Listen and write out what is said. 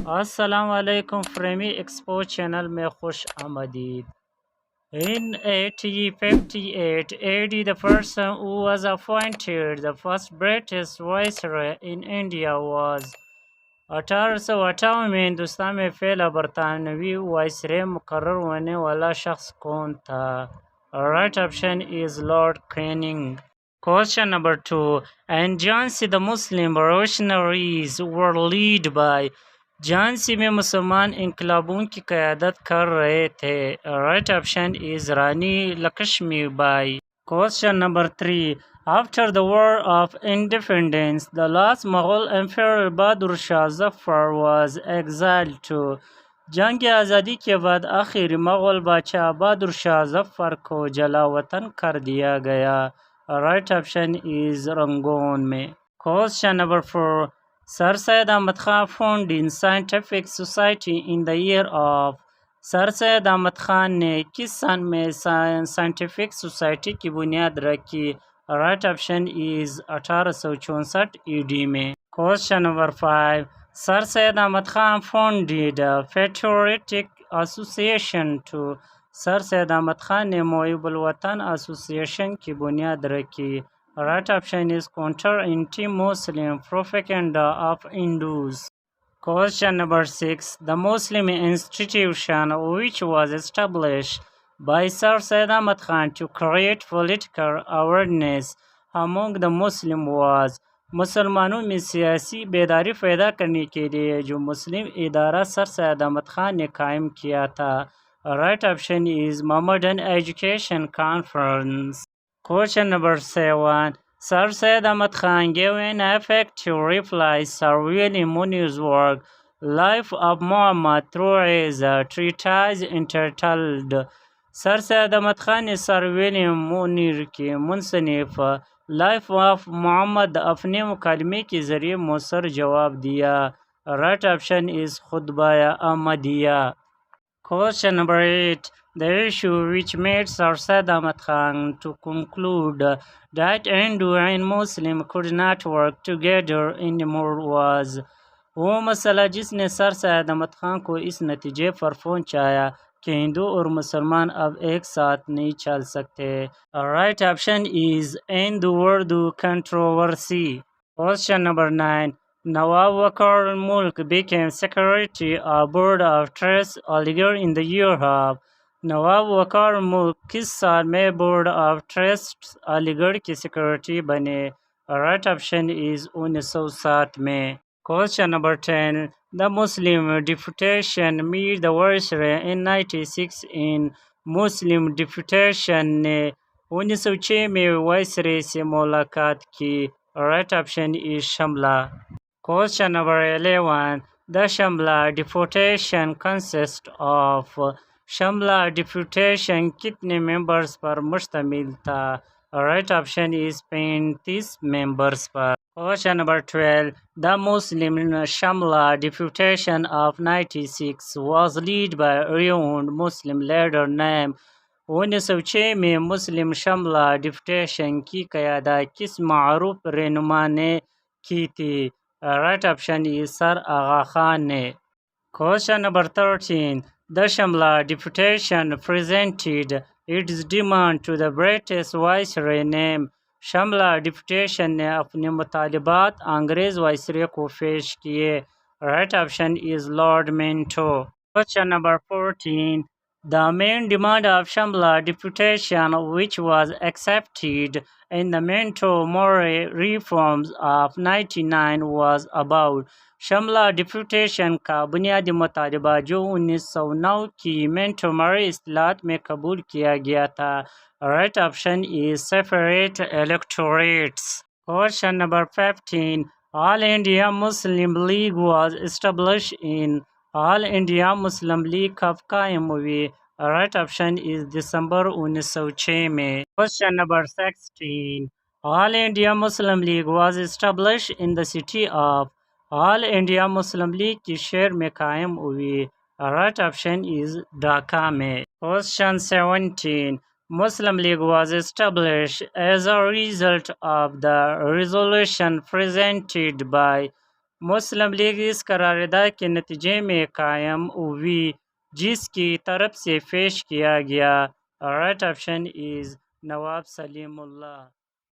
Assalamu-Alaikum premi expo channel में खुश आमदीद। In 1858 AD, the person who was appointed the first British viceroy in India was 1858 में हिंदुस्तान में पहला बरतानवी वाइसरे मुकर्रर होने वाला शख्स कौन था? Right option is Lord Canning. Question number 2. And Jhansi the Muslim revolutionaries were led by Jhansi में मुसलमान इनकलाबों की क़यादत कर रहे थे। Right option is Rani Lakshmi Bai. Question number 3. After the War of Independence, the last Mughal Emperor Bahadur Shah Zafar was exiled to. जंग आज़ादी के बाद आखिरी मुग़ल बादशाह बहादुर शाह जफ़र को जला वतन कर दिया गया। राइट ऑप्शन इज रंगून में। Question number 4. Sir Syed Ahmad Khan founded Scientific Society in the year of. Sir Syed Ahmad Khan ने किस सन में साइंटिफिक सोसाइटी की बुनियाद रखी? राइट ऑप्शन इज 1864 ईडी में। Question number 5. Sir Syed Ahmad Khan founded patriotic association to. Sir Syed Ahmad Khan ने मुहिब्बुल वतन एसोसिएशन की बुनियाद रखी। Right option is counter anti-Muslim propaganda of Hindus. Question number 6. The Muslim institution which was established by Sir Syed Ahmad Khan to create political awareness among the Muslim was. मुसलमानों में सियासी बेदारी पैदा करने के लिए जो मुस्लिम इदारा सर सैयद अहमद खान ने कायम किया था। Right option is Mohammedan Education Conference. Question number 7. Sir Syed Ahmad Khan gave an effective reply Sir William Munir's work, Life of Muhammad, through his treatise entitled. Sir Syed Ahmad Khan ने Sir William Munir के मुंसनिफ Life of Muhammad अपने मुकालमे के ज़रिए मौसर जवाब दिया। Right option is Khutba Ahmadiyya. Question number 8. The issue which made Sir Syed Ahmad Khan to conclude that Hindu and Muslim could not work together anymore was. वो मसला जिसने sir Syed Ahmad Khan को इस नतीजे पर पहुंचाया कि हिंदू और मुसलमान अब एक साथ नहीं चल सकते। Right option is Hindu Urdu controversy. Question number 9. Nawab Wakar al-Mulk became secretary of Board of Trust in the year of. नवाब वकार मुल्क किस साल में बोर्ड ऑफ ट्रस्ट अलीगढ़ के सेक्रेटरी बने? राइट ऑप्शन इज 1907 में। Question number 10. The Muslim deputation meet the viceroy in 96 in. Muslim deputation ने 1906 में viceroy से मुलाकात की। Right option is Simla. Question number 11. The Simla deputation consist of. Simla deputation कितने मेंबर्स पर मुश्तमिल था? राइट ऑप्शन इज 35 मेंबर्स पर। Question number 12. The Muslim Simla deputation of 96 was lead by renowned Muslim leader name. 1906 में मुस्लिम शमला डिप्यूटेशन की क़यादत किस मारूफ रहनुमा ने की थी? राइट ऑप्शन इज सर आगा खान ने। Question number 13. The Shamla deputation presented its demand to the British Viceroy name. Shamla deputation ने अपने मुतालिबात अंग्रेज वाइसरॉय को पेश किए। Right option is Lord Minto. Question number 14. The main demand of Shamla deputation which was accepted in the Minto Moray reforms of 99 was about. शमला deputation का बुनियादी मुतालबा जो 1909 की मिंटो मरे इस्लाहत में कबूल किया गया था। Right option is separate electorates. Question number 15. All India Muslim league was established in. All India Muslim league कब कायम हुई? राइट ऑप्शन इज दिसंबर 1906 में। Question number 16. All India Muslim league was established in the city of. All India Muslim league की शहर में कायम हुई। Right option is Dhaka में। Question 17. Muslim League was established as a result of the resolution presented by Muslim league इस करारदाद के नतीजे में कायम हुई जिसकी तरफ से पेश किया गया। Right option is Nawab Salimullah.